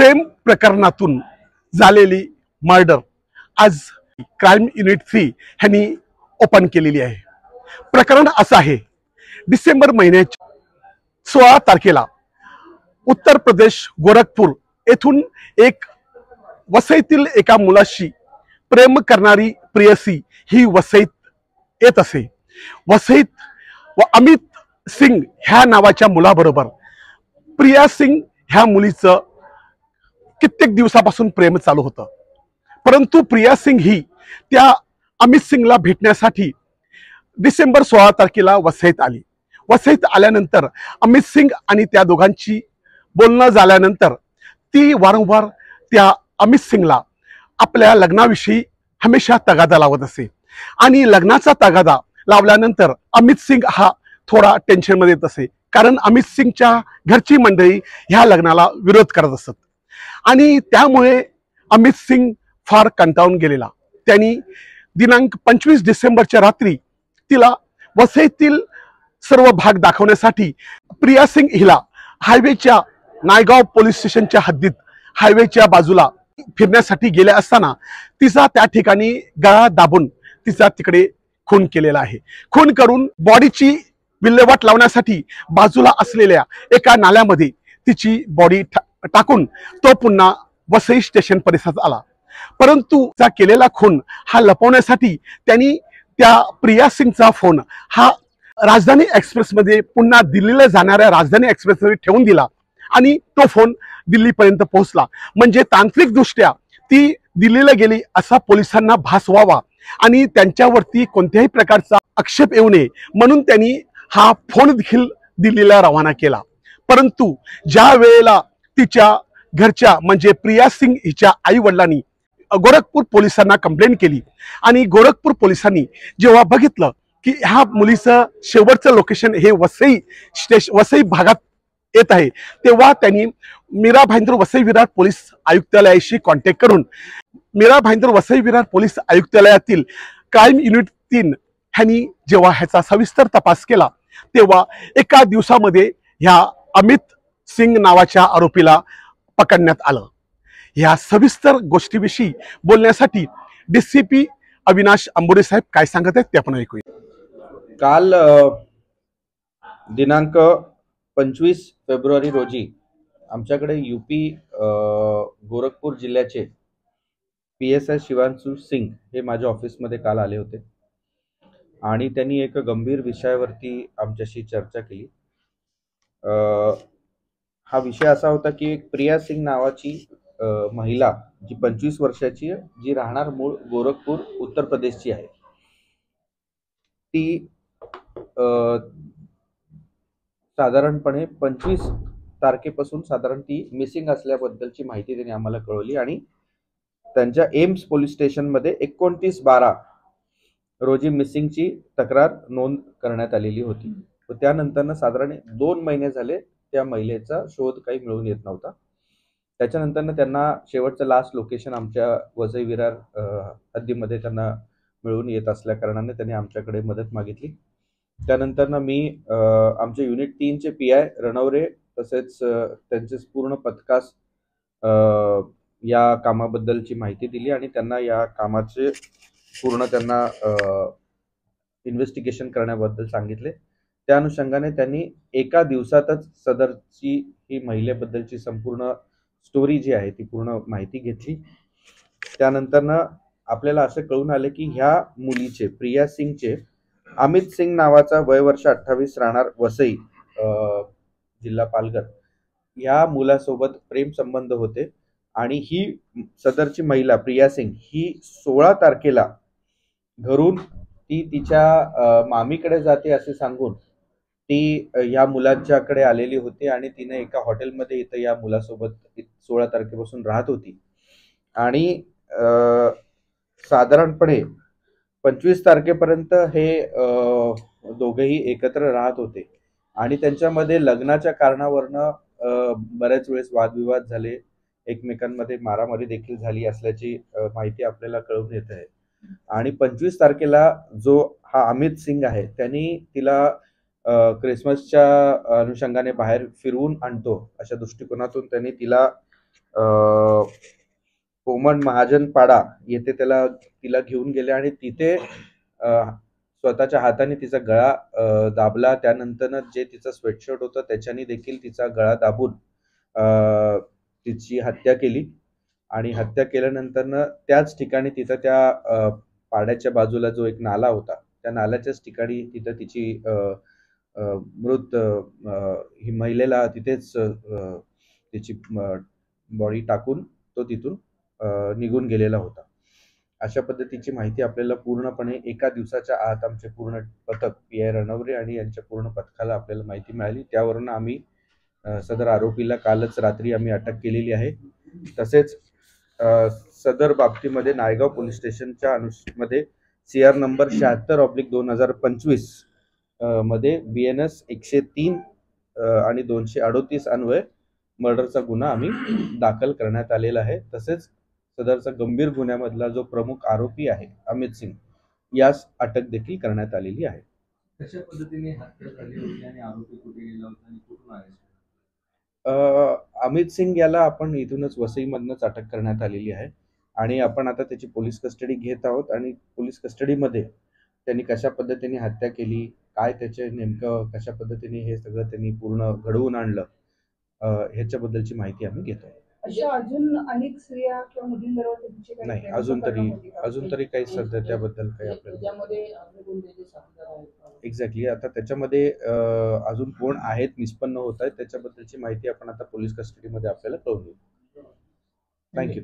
प्रेम प्रकरणातून झालेली मर्डर आज क्राइम युनिट 3 ह्यांनी ओपन केलेली आहे। प्रकरण असं आहे, डिसेंबर महिन्याच्या 16 तारखेला उत्तर प्रदेश गोरखपूर येथून एक वसईतील एका मुलाशी प्रेम करणारी प्रेयसी ही वसईत येत असे। वसईत व अमित सिंग ह्या नावाच्या मुलाबरोबर प्रिया सिंग ह्या मुलीचं कित्येक दिवसापासून प्रेम चालू होतं, परंतु प्रिया सिंग ही त्या अमित सिंगला भेटण्यासाठी डिसेंबर 16 तारखेला वसईत आली। वसईत आल्यानंतर अमित सिंग आणि त्या दोघांची बोलणं झाल्यानंतर ती वारंवार त्या अमित सिंगला आपल्या लग्नाविषयी हमेशा तगादा लावत असे आणि लग्नाचा तगादा लावल्यानंतर अमित सिंग हा थोडा टेन्शन मध्ये येत असे, कारण अमित सिंगच्या घरची मंडळी ह्या लग्नाला विरोध करत असत आणि त्यामुळे अमित सिंग फार कंटाळून गेलेला। त्यांनी दिनांक 25 डिसेंबरच्या रात्री तिला वसईतील सर्व भाग दाखवण्यासाठी प्रिया सिंग हिला हायवेच्या नायगाव पोलीस स्टेशनच्या हद्दीत हायवेच्या बाजूला फिरण्यासाठी गेल्या असताना तिचा त्या ठिकाणी गळा दाबून तिचा तिकडे खून केलेला आहे। खून करून बॉडीची विल्हेवाट लावण्यासाठी बाजूला असलेल्या एका नाल्यामध्ये तिची बॉडी टाकून तो पुन्हा वसई स्टेशन परिसरात आला, परंतु त्या केलेला खून हा लपवण्यासाठी त्यांनी त्या प्रिया सिंगचा फोन हा राजधानी एक्सप्रेस मध्ये पुन्हा दिल्लीला जाणाऱ्या राजधानी एक्सप्रेस मध्ये ठेवून दिला आणि तो फोन दिल्लीपर्यंत पोहोचला, म्हणजे तांत्रिक दृष्ट्या ती दिल्लीला गेली असा पोलिसांना भास व्हावा आणि त्यांच्यावरती कोणत्याही प्रकारचा आक्षेप येऊ नये म्हणून त्यांनी हा फोन देखील दिल्लीला रवाना केला। परंतु ज्या वेळेला तिच्या घरच्या म्हणजे प्रिया सिंग हिच्या आई वडिलांनी गोरखपूर पोलिसांना कंप्लेंट केली आणि गोरखपूर पोलिसांनी जेव्हा बघितलं की ह्या मुलीचं शेवटचं लोकेशन हे वसई भागात येत आहे, तेव्हा त्यांनी मीरा भाईंदर वसई विरार पोलीस आयुक्तालयाशी कॉन्टॅक्ट करून मीरा भाईंदर वसई विरार पोलीस आयुक्तालयातील क्राइम युनिट 3 ह्यांनी जेव्हा ह्याचा सविस्तर तपास केला तेव्हा एका दिवसामध्ये ह्या अमित सिंग नावाच्या आरोपीला पकडण्यात आलं। या सविस्तर गोष्टीविषयी बोलण्यासाठी डीसीपी अविनाश अंबोरे साहेब काय सांगत आहेत ते आपण ऐकूया। काल दिनांक 25 फेब्रुवारी रोजी आमच्याकडे यूपी गोरखपूर जिल्ह्याचे PSI शिवांशु सिंग हे माझ्या ऑफिसमध्ये काल आले होते आणि त्यांनी एक गंभीर विषयावरती आमच्याशी चर्चा केली। हा विषय असा होता की प्रिया सिंग नावाची महिला जी 25 वर्षाची आहे, जी राहणार मूळ गोरखपूर उत्तर प्रदेशची आहे, ती साधारणपणे 25 तारखेपासून साधारण ती मिसिंग असल्याबद्दलची माहिती त्यांनी आम्हाला कळवली आणि त्यांच्या एम्स पोलीस स्टेशनमध्ये 29/12 रोजी मिसिंगची तक्रार नोंद करण्यात आलेली होती। त्यानंतर साधारण 2 महिने झाले त्या महिलेचा शोध काही मिळून येत नव्हता। त्याच्यानंतर त्यांना शेवटचं लास्ट लोकेशन आमच्या वसई विरार हद्दीमध्ये त्यांना मिळून येत असल्या कारणाने त्यांनी आमच्याकडे मदत मागितली। त्यानंतर मी आमचे युनिट 3 चे PI रणवरे तसेच त्यांचे पूर्ण पथकास या कामाबद्दलची माहिती दिली आणि त्यांना या कामाचे पूर्ण त्यांना इन्व्हेस्टिगेशन करण्याबद्दल सांगितले। त्या अनुषंगाने त्यांनी एका दिवसातच सदरची ही महिलेबद्दलची संपूर्ण स्टोरी जी आहे ती पूर्ण माहिती घेतली। त्यानंतर आपल्याला असे कळून आले की ह्या मुलीचे प्रिया सिंगचे अमित सिंग नावाचा वय वर्ष 28 राहणार वसई जिल्हा पालघर या मुलासोबत प्रेम संबंध होते आणि ही सदरची महिला प्रिया सिंग ही 16 तारखेला घरून ती तिच्या मामीकडे जाते असे सांगून ती या मुलांच्याकडे आलेली होती आणि तिने एका हॉटेलमध्ये इथं या मुलासोबत 16 तारखेपासून राहत होती आणि साधारणपणे 25 तारखेपर्यंत हे दोघेही एकत्र राहत होते आणि त्यांच्यामध्ये लग्नाच्या कारणावरनं बऱ्याच वेळेस वादविवाद झाले, एकमेकांमध्ये मारामारी देखील झाली असल्याची माहिती आपल्याला कळून येत आहे। आणि 25 तारखेला जो हा अमित सिंग आहे त्यांनी तिला क्रिसमसच्या अनुषंगाने बाहेर फिरवून आणतो अशा दृष्टिकोनातून त्यांनी तिला कोमन महाजन पाडा येथे तिला घेऊन गेले आणि तिथे स्वतःच्या हाताने तिचा गळा दाबला. त्यानंतर जे तिचा स्वेटशर्ट होतं त्याच्याने देखील तिचा गळा दाबून तिची हत्या केली आणि हत्या केल्यानंतर त्याच ठिकाणी तिथं त्या पाड्याच्या बाजूला जो एक नाला होता त्या नाल्याच्याच ठिकाणी तिथं तिची मृत ही महिलेला तिथेच तिची बॉडी टाकून तो तिथून निघून गेलेला होता. अशा पद्धतीची माहिती आपल्याला पूर्णपणे एका दिवसाच्या आत आमचे पूर्ण पथक पी.आय. रणवरे आणि यांच्या पूर्ण पथकाला आपल्याला माहिती मिळाली. त्यावरून आम्ही सदर आरोपीला कालच रात्री आम्ही अटक केलेली आहे. तसेच सदर बाबतीमध्ये नायगाव पोलीस स्टेशनच्या मध्ये CR नंबर 76/2025 मध्ये BNS 103 आणि 238 अन्वये मर्डरचा गुन्हा आम्ही दाखल करण्यात आलेला आहे. तसेच सदरचा गंभीर गुन्ह्यामधला जो प्रमुख आरोपी आहे अमित सिंग यास अटक देखील करण्यात आलेली आहे. कशा पद्धतीने हत्या झाली होती आणि आरोपी कुठे गेला होता आणि कुठून आले? अमित सिंग याला आपण इथूनच वसईमधूनच अटक करण्यात आलेली आहे आणि आपण आता त्याची पोलीस कस्टडी घेत आहोत आणि पोलीस कस्टडीमध्ये त्यांनी कशा पद्धतीने हत्या केली, काय त्याचे नेमकं कशा पद्धतीने हे सगळं त्यांनी पूर्ण घडवून आणलं ह्याच्याबद्दलची माहिती आम्ही घेतो. अशा अजून अनेक स्त्रिया किंवा मुलींबरोबर त्यांची काही नाही, अजून तरी काही सध्या त्याबद्दल काही आपल्याला एक्झॅक्टली आता त्याच्यामध्ये अजून कोण आहेत निष्पन्न होत आहेत त्याच्याबद्दलची माहिती आपण आता पोलीस कस्टडीमध्ये आपल्याला कळवू. थँक्यू.